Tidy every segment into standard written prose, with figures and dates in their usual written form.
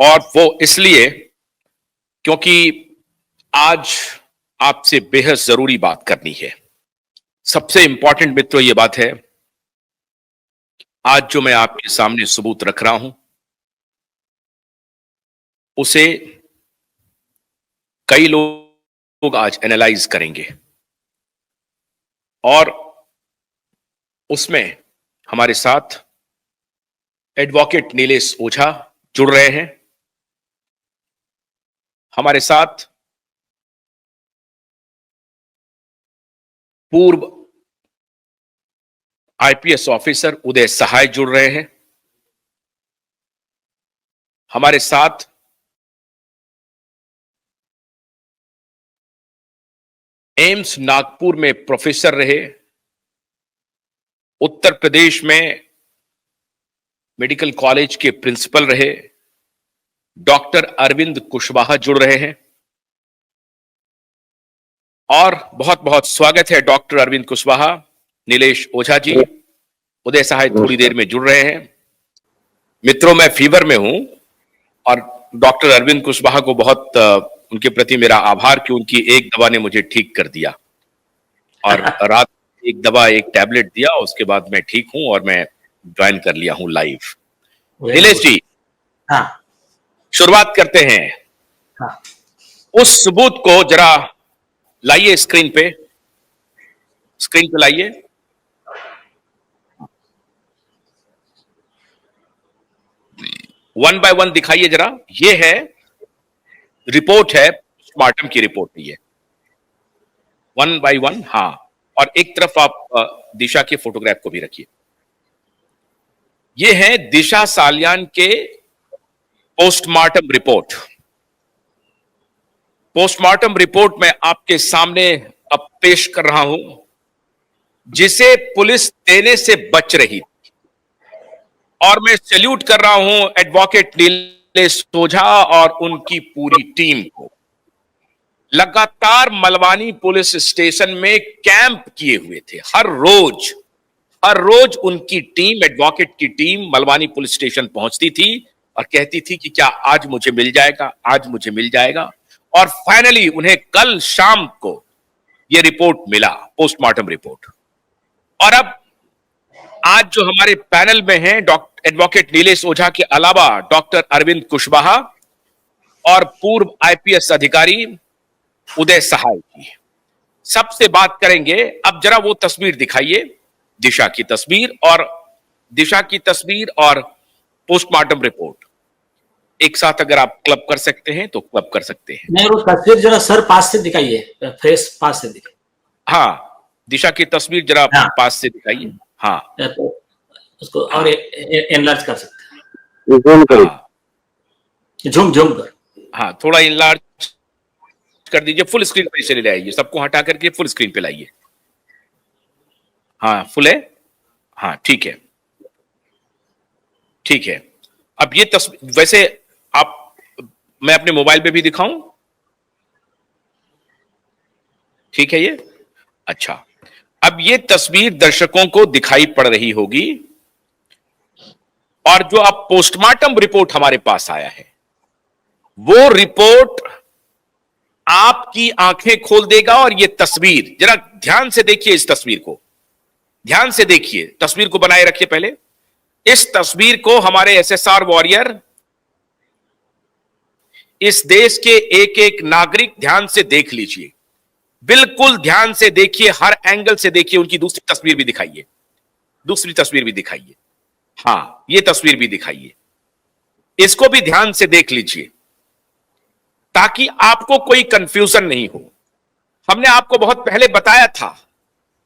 और वो इसलिए क्योंकि आज आपसे बेहद जरूरी बात करनी है। सबसे इंपॉर्टेंट मित्रों ये बात है, आज जो मैं आपके सामने सबूत रख रहा हूं उसे कई लोग आज एनालाइज करेंगे और उसमें हमारे साथ एडवोकेट नीलेश ओझा जुड़ रहे हैं। हमारे साथ पूर्व आईपीएस ऑफिसर उदय सहाय जुड़ रहे हैं। हमारे साथ एम्स नागपुर में प्रोफेसर रहे, उत्तर प्रदेश में मेडिकल कॉलेज के प्रिंसिपल रहे, डॉक्टर अरविंद कुशवाहा जुड़ रहे हैं। और बहुत बहुत स्वागत है डॉक्टर अरविंद कुशवाहा, नीलेश ओझा जी, उदय सहाय थोड़ी देर में जुड़ रहे हैं। मित्रों, मैं फीवर में हूं और डॉक्टर अरविंद कुशवाहा को बहुत उनके प्रति मेरा आभार कि उनकी एक दवा ने मुझे ठीक कर दिया और रात एक दवा एक टैबलेट दिया, उसके बाद मैं ठीक हूं और मैं ज्वाइन कर लिया हूं लाइव। नीलेश जी, हाँ, शुरुआत करते हैं। हाँ, उस सबूत को जरा लाइए स्क्रीन पे लाइए। वन बाय वन दिखाइए जरा। ये है रिपोर्ट, है पोस्टमार्टम की रिपोर्ट है ये, वन बाय वन। हाँ, और एक तरफ आप दिशा के फोटोग्राफ को भी रखिए। ये है दिशा सालियान के पोस्टमार्टम रिपोर्ट। पोस्टमार्टम रिपोर्ट मैं आपके सामने अब पेश कर रहा हूं, जिसे पुलिस देने से बच रही थी। और मैं सैल्यूट कर रहा हूं एडवोकेट नीलेश ओझा और उनकी पूरी टीम को। लगातार मलवानी पुलिस स्टेशन में कैंप किए हुए थे। हर रोज उनकी टीम, एडवोकेट की टीम मलवानी पुलिस स्टेशन पहुंचती थी और कहती थी कि क्या आज मुझे मिल जाएगा, आज मुझे मिल जाएगा। और फाइनली उन्हें कल शाम को यह रिपोर्ट मिला, पोस्टमार्टम रिपोर्ट। और अब आज जो हमारे पैनल में हैं एडवोकेट नीलेश ओझा के अलावा डॉक्टर अरविंद कुशवाहा और पूर्व आईपीएस अधिकारी उदय सहाय की सबसे बात करेंगे। अब जरा वो तस्वीर दिखाइए, दिशा की तस्वीर और पोस्टमार्टम रिपोर्ट एक साथ अगर आप क्लब कर सकते हैं तो क्लब कर सकते हैं। नहीं, वो तस्वीर जरा सर पास से दिखाइए, फेस पास से दिखाइए। हाँ, दिशा की तस्वीर जरा हाँ, पास से दिखाइए। हाँ, तो उसको और एनलार्ज कर सकते हैं। झूम कर। हाँ, थोड़ा इनलार्ज कर दीजिए, फुल स्क्रीन पे चले आइए, सबको हटा करके फुल स्क्रीन पे लाइए। हाँ, फुल है। हाँ, ठीक है, ठीक है। अब ये तस्वीर वैसे मैं अपने मोबाइल पे भी दिखाऊं? ठीक है ये। अच्छा, अब ये तस्वीर दर्शकों को दिखाई पड़ रही होगी और जो अब पोस्टमार्टम रिपोर्ट हमारे पास आया है वो रिपोर्ट आपकी आंखें खोल देगा। और ये तस्वीर जरा ध्यान से देखिए, इस तस्वीर को ध्यान से देखिए, तस्वीर को बनाए रखिए। पहले इस तस्वीर को हमारे एसएसआर वॉरियर, इस देश के एक एक नागरिक ध्यान से देख लीजिए, बिल्कुल ध्यान से देखिए, हर एंगल से देखिए। उनकी दूसरी तस्वीर भी दिखाइए, हाँ, ये तस्वीर भी दिखाइए, इसको भी ध्यान से देख लीजिए ताकि आपको कोई कंफ्यूजन नहीं हो। हमने आपको बहुत पहले बताया था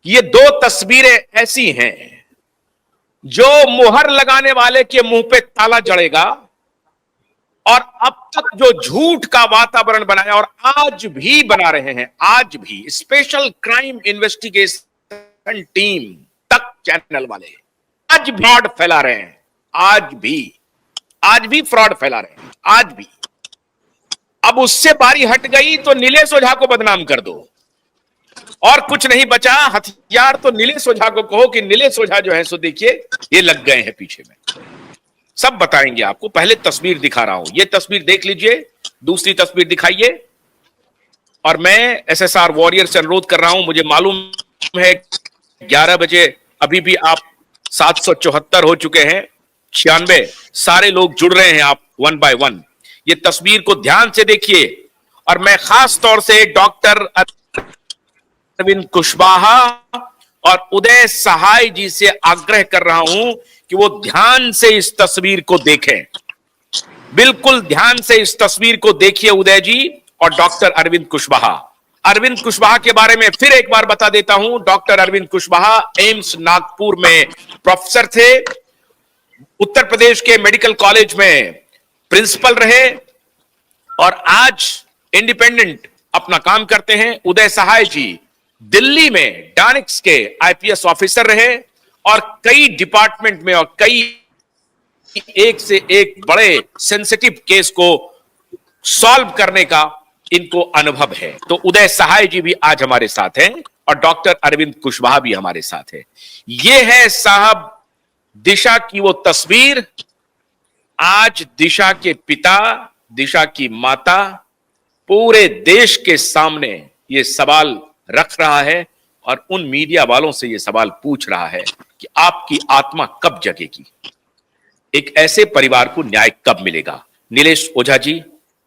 कि ये दो तस्वीरें ऐसी हैं जो मुहर लगाने वाले के मुंह पे ताला जड़ेगा। और अब तक जो झूठ का वातावरण बनाया और आज भी बना रहे हैं, आज भी स्पेशल क्राइम इन्वेस्टिगेशन टीम तक चैनल वाले आज फ्रॉड फैला रहे हैं, आज भी फ्रॉड फैला रहे हैं, आज भी। अब उससे बारी हट गई तो नीलेश ओझा को बदनाम कर दो और कुछ नहीं बचा हथियार तो नीलेश ओझा को कहो कि नीलेश ओझा जो है सो देखिए ये लग गए हैं पीछे में। सब बताएंगे आपको। पहले तस्वीर दिखा रहा हूं, ये तस्वीर देख लीजिए, दूसरी तस्वीर दिखाइए। और मैं एसएसआर वॉरियर से अनुरोध कर रहा हूं, मुझे मालूम है 11 बजे अभी भी आप 774 हो चुके हैं, 96 सारे लोग जुड़ रहे हैं, आप वन बाय वन ये तस्वीर को ध्यान से देखिए। और मैं खास तौर से डॉक्टर अरविंद कुशवाहा और उदय सहाय जी से आग्रह कर रहा हूं कि वो ध्यान से इस तस्वीर को देखें, बिल्कुल ध्यान से इस तस्वीर को देखिए उदय जी और डॉक्टर अरविंद कुशवाहा। अरविंद कुशवाहा के बारे में फिर एक बार बता देता हूं, डॉक्टर अरविंद कुशवाहा एम्स नागपुर में प्रोफेसर थे, उत्तर प्रदेश के मेडिकल कॉलेज में प्रिंसिपल रहे और आज इंडिपेंडेंट अपना काम करते हैं। उदय सहाय जी दिल्ली में डानिक्स के आईपीएस ऑफिसर रहे और कई डिपार्टमेंट में और कई एक से एक बड़े सेंसिटिव केस को सॉल्व करने का इनको अनुभव है। तो उदय सहाय जी भी आज हमारे साथ हैं और डॉक्टर अरविंद कुशवाहा भी हमारे साथ है। ये है साहब दिशा की वो तस्वीर। आज दिशा के पिता, दिशा की माता पूरे देश के सामने ये सवाल रख रहा है और उन मीडिया वालों से ये सवाल पूछ रहा है कि आपकी आत्मा कब जगेगी, एक ऐसे परिवार को न्याय कब मिलेगा। नीलेश ओझा जी,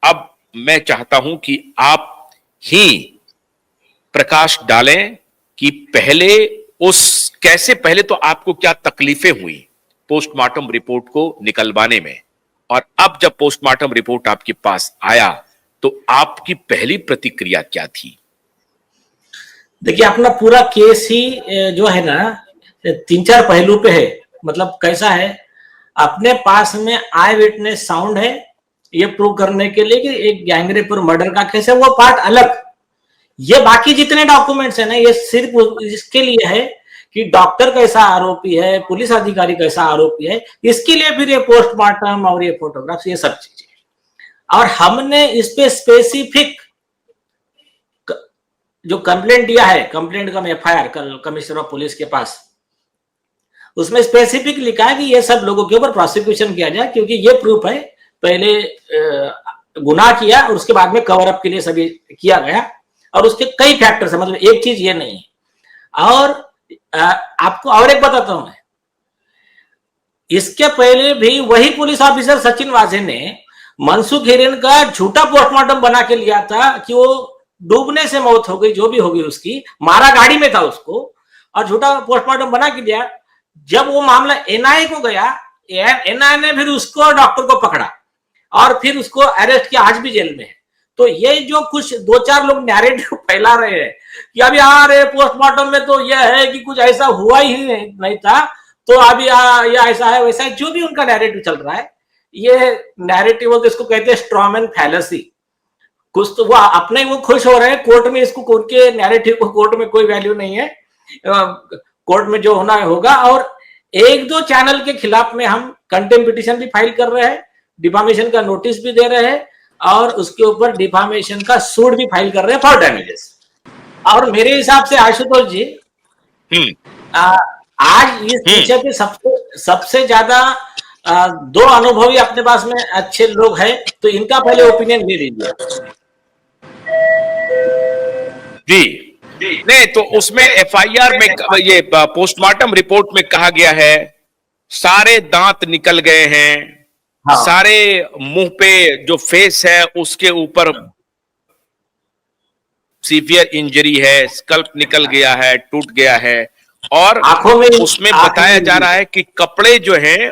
अब मैं चाहता हूं कि आप ही प्रकाश डालें कि पहले कैसे पहले तो आपको क्या तकलीफें हुई पोस्टमार्टम रिपोर्ट को निकलवाने में, और अब जब पोस्टमार्टम रिपोर्ट आपके पास आया तो आपकी पहली प्रतिक्रिया क्या थी? देखिए, अपना पूरा केस ही जो है ना 3-4 पहलू पे है। मतलब कैसा है, अपने पास में आई विटनेस साउंड है ये प्रूव करने के लिए कि एक गैंगरेप और मर्डर का केस है, वो पार्ट अलग। ये बाकी जितने डॉक्यूमेंट्स है ना, ये सिर्फ इसके लिए है कि डॉक्टर कैसा आरोपी है, पुलिस अधिकारी कैसा आरोपी है, इसके लिए फिर ये पोस्टमार्टम और ये फोटोग्राफ्स, ये सब चीजें। और हमने इस पे स्पेसिफिक जो कंप्लेंट दिया है, कंप्लेंट का एफआईआर कमिश्नर ऑफ पुलिस के पास, उसमें स्पेसिफिक लिखा है कि ये सब लोगों के ऊपर प्रोसिक्यूशन किया जाए, क्योंकि ये प्रूफ है पहले गुनाह किया और उसके बाद में कवर अप के लिए सभी किया गया, और उसके कई फैक्टर्स है, मतलब एक चीज ये नहीं है। और आपको और एक बताता हूं मैं, इसके पहले भी वही पुलिस ऑफिसर सचिन वाजे ने मनसुख हिरेन का झूठा पोस्टमार्टम बना के लिया था कि वो डूबने से मौत हो गई, जो भी होगी उसकी, मारा गाड़ी में था उसको, और झूठा पोस्टमार्टम बना के दिया। जब वो मामला एनआईए को गया, एनआईए ने फिर उसको, डॉक्टर को पकड़ा और फिर उसको अरेस्ट किया, आज भी जेल में है। तो ये जो कुछ 2-4 लोग नैरेटिव फैला रहे हैं कि अभी यार पोस्टमार्टम में तो यह है कि कुछ ऐसा हुआ ही नहीं था, तो अभी ये ऐसा है वैसा है, जो भी उनका नैरेटिव चल रहा है, ये नैरेटिव तो इसको कहते हैं स्ट्रॉमैन फैलेसी। कुछ तो वो अपने वो खुश हो रहे हैं कोर्ट में, इसको उनके नैरेटिव को कोर्ट में कोई वैल्यू नहीं है, कोर्ट में जो होना होगा। और 1-2 चैनल के खिलाफ में हम कंटेम्प्ट पिटीशन भी फाइल कर रहे हैं, डिफामेशन का नोटिस भी दे रहे हैं, और उसके ऊपर डिफामेशन का सूट भी फाइल कर रहे हैं फॉर डैमेजेस। और मेरे हिसाब से आशुतोष जी, आज इस विषय पे सबसे ज्यादा 2 अनुभवी अपने पास में अच्छे लोग हैं, तो इनका पहले ओपिनियन ले लीजिए। जी नहीं, तो उसमें एफआईआर में ये पोस्टमार्टम रिपोर्ट में कहा गया है सारे दांत निकल गए हैं, हाँ। सारे मुंह पे जो फेस है उसके ऊपर सीवियर इंजरी है, स्कल्प निकल गया है, टूट गया है, और आंखों में उसमें बताया जा रहा है कि कपड़े जो हैं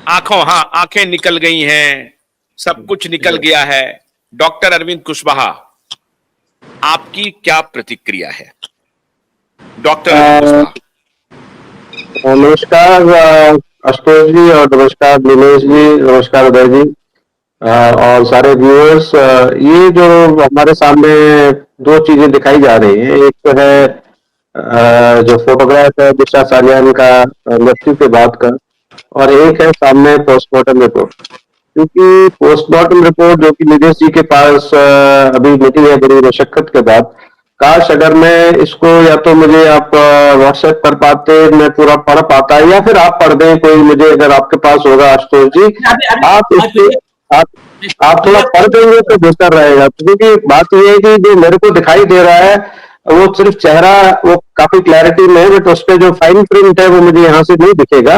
आंखें निकल गई हैं, सब कुछ निकल गया है। डॉक्टर अरविंद कुशवाहा, आपकी क्या प्रतिक्रिया है? डॉक्टर नमस्कार आशुतोष जी, और नमस्कार नीलेश जी, नमस्कार उदय जी, और सारे व्यूअर्स। ये जो हमारे सामने 2 चीजें दिखाई जा रही हैं, एक तो है जो फोटोग्राफ है दिशा सालियान का मृत्यु के बाद का, और एक है सामने पोस्टमार्टम रिपोर्ट। क्योंकि पोस्टमार्टम रिपोर्ट जो कि नीलेश जी के पास अभी मिली है बड़ी मशक्कत के बाद, काश अगर मैं इसको या तो मुझे आप व्हाट्सएप कर पाते, मैं पूरा पढ़ पाता, या फिर आप पढ़ दें कोई मुझे, अगर आपके पास होगा आशुतोष जी, आप इसको आप थोड़ा पढ़ देंगे तो बेहतर रहेगा, क्योंकि बात यह है कि जो मेरे को दिखाई दे रहा है वो सिर्फ चेहरा, वो काफी क्लैरिटी में है, बट उस पे जो फाइन प्रिंट है वो मुझे यहाँ से नहीं दिखेगा।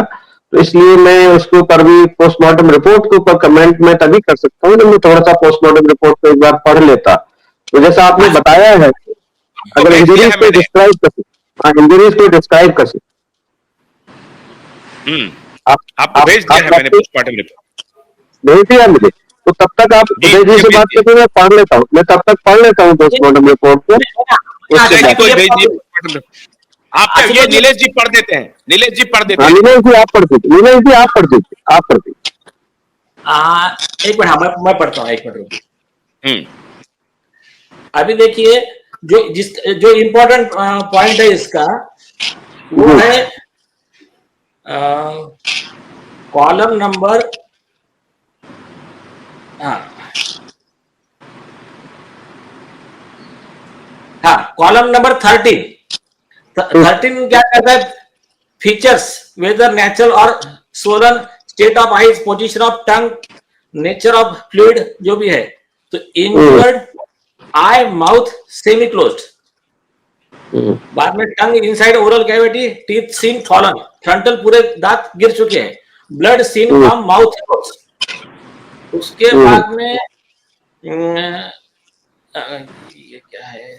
तो इसलिए मैं उसके ऊपर भी पोस्टमार्टम रिपोर्ट के ऊपर कमेंट में तभी कर सकता हूँ जब मैं थोड़ा सा पोस्टमार्टम रिपोर्ट को एक बार पढ़ लेता। तो जैसा आपने बताया है, आपको अगर भेज दिया इंजरीज है को मैंने। डिस्क्राइब कर सकते, हाँ इंजरीज को डिस्क्राइब कर सकते आप आपको भेज दिया है मैंने पोस्टमार्टम रिपोर्ट। भेज दिया मुझे, तो तब तक आप जी, उदय जी मुझे से भेज बात दिया। करके मैं पढ़ लेता हूँ, मैं तब तक पढ़ लेता हूँ पोस्टमार्टम रिपोर्ट को। उसके उदय जी बाद को ही भेज दिए पोस्टमार्टम रिपोर्ट। आप आशुतोष ये जी- नीलेश जी पढ़ देते हैं, नीलेश जी पढ़ देते हाँ हैं। नीलेश जी आप पढ़ दीजिए, नीलेश जी आप पढ़ दीजिए, आप पढ़ दीजिए। एक मिनट, हाँ मैं पढ़ता हूँ, एक मिनट रुकिए। हम्म, अभी देखिए, जो इम्पोर्टेंट पॉइंट है इसका, वो है कॉलम नंबर, हाँ कॉलम नंबर 13। 13 क्या कहता है? फीचर्स वेदर नेचुरल और swollen, state of eyes, position of tongue, nature of fluid जो भी है। तो injured eye mouth semi closed, बाद में tongue inside oral cavity, teeth seen fallen, frontal पूरे दांत गिर चुके हैं, ब्लड सीन फ्रॉम माउथ। उसके बाद में ये क्या है?